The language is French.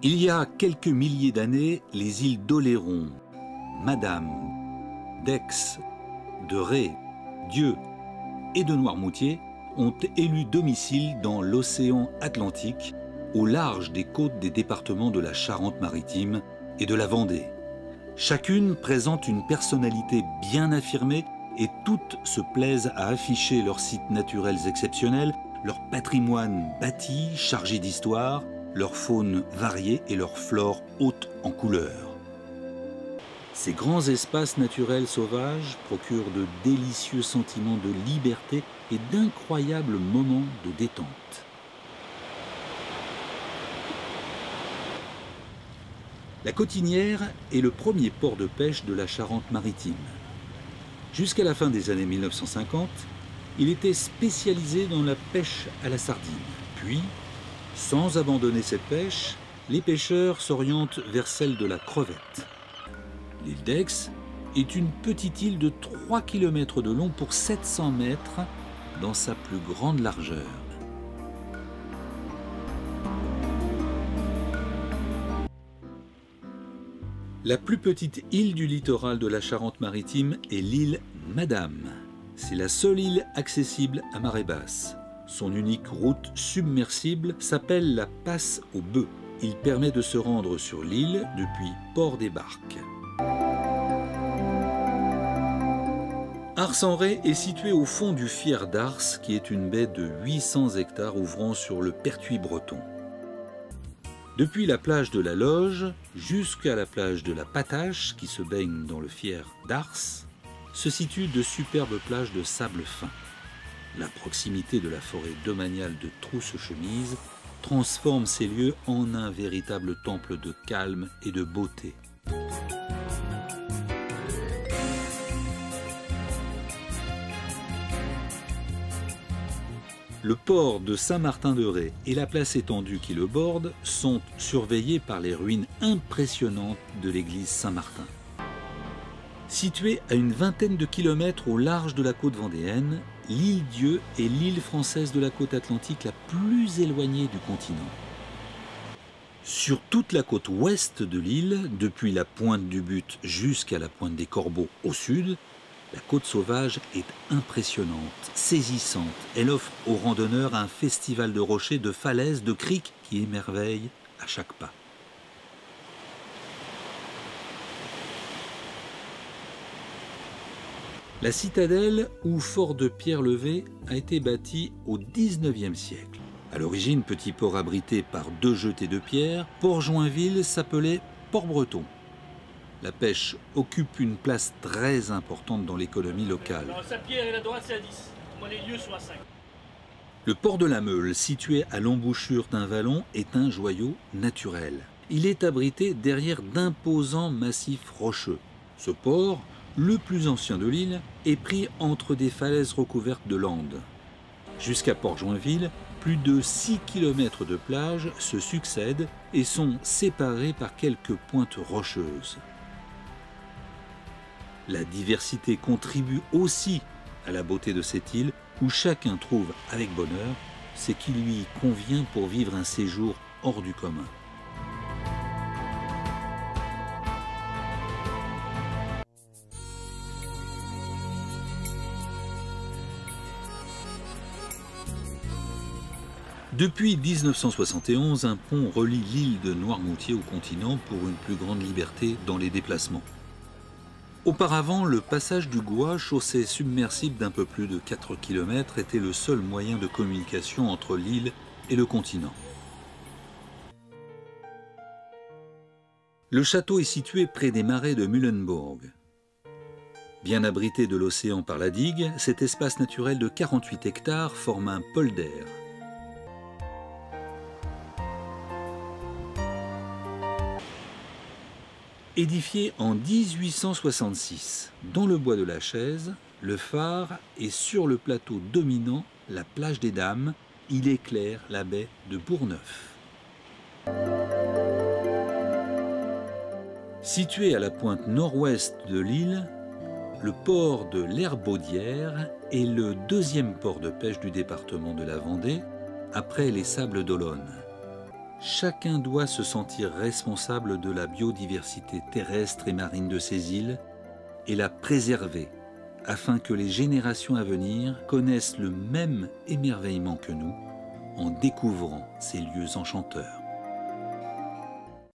Il y a quelques milliers d'années, les îles d'Oléron, Madame, d'Aix, de Ré, Dieu et de Noirmoutier ont élu domicile dans l'océan Atlantique, au large des côtes des départements de la Charente-Maritime et de la Vendée. Chacune présente une personnalité bien affirmée et toutes se plaisent à afficher leurs sites naturels exceptionnels, leur patrimoine bâti, chargé d'histoire, leur faune variée et leur flore haute en couleurs. Ces grands espaces naturels sauvages procurent de délicieux sentiments de liberté et d'incroyables moments de détente. La Cotinière est le premier port de pêche de la Charente-Maritime. Jusqu'à la fin des années 1950, il était spécialisé dans la pêche à la sardine. Puis, sans abandonner cette pêche, les pêcheurs s'orientent vers celle de la crevette. L'île d'Aix est une petite île de 3 km de long pour 700 mètres dans sa plus grande largeur. La plus petite île du littoral de la Charente-Maritime est l'île Madame. C'est la seule île accessible à marée basse. Son unique route submersible s'appelle la Passe aux Bœufs. Il permet de se rendre sur l'île depuis Port-des-Barques. Ars-en-Ré est situé au fond du Fier d'Ars, qui est une baie de 800 hectares ouvrant sur le Pertuis breton. Depuis la plage de la Loge jusqu'à la plage de la Patache, qui se baigne dans le Fier d'Ars, se situent de superbes plages de sable fin. La proximité de la forêt domaniale de Trousse-Chemise transforme ces lieux en un véritable temple de calme et de beauté. Le port de Saint-Martin-de-Ré et la place étendue qui le borde sont surveillés par les ruines impressionnantes de l'église Saint-Martin. Située à une vingtaine de kilomètres au large de la côte vendéenne, l'île Dieu est l'île française de la côte atlantique la plus éloignée du continent. Sur toute la côte ouest de l'île, depuis la pointe du But jusqu'à la pointe des Corbeaux au sud, la côte sauvage est impressionnante, saisissante. Elle offre aux randonneurs un festival de rochers, de falaises, de criques qui émerveillent à chaque pas. La citadelle ou fort de pierre levée a été bâtie au XIXe siècle. À l'origine, petit port abrité par 2 jetées de pierre, Port-Joinville s'appelait Port-Breton. La pêche occupe une place très importante dans l'économie locale. Saint-Pierre et la droite, c'est à 10. Moi, les lieux sont à 5. Le port de la Meule, situé à l'embouchure d'un vallon, est un joyau naturel. Il est abrité derrière d'imposants massifs rocheux. Ce port, le plus ancien de l'île, est pris entre des falaises recouvertes de landes. Jusqu'à Port-Joinville, plus de 6 km de plage se succèdent et sont séparés par quelques pointes rocheuses. La diversité contribue aussi à la beauté de cette île où chacun trouve avec bonheur ce qui lui convient pour vivre un séjour hors du commun. Depuis 1971, un pont relie l'île de Noirmoutier au continent pour une plus grande liberté dans les déplacements. Auparavant, le passage du Gois, chaussée submersible d'un peu plus de 4 km, était le seul moyen de communication entre l'île et le continent. Le château est situé près des marais de Muhlenburg. Bien abrité de l'océan par la digue, cet espace naturel de 48 hectares forme un polder. Édifié en 1866, dans le bois de la Chaise, le phare est sur le plateau dominant la plage des Dames. Il éclaire la baie de Bourgneuf. Situé à la pointe nord-ouest de l'île, le port de l'Herbaudière est le 2e port de pêche du département de la Vendée, après les Sables d'Olonne. Chacun doit se sentir responsable de la biodiversité terrestre et marine de ces îles et la préserver afin que les générations à venir connaissent le même émerveillement que nous en découvrant ces lieux enchanteurs.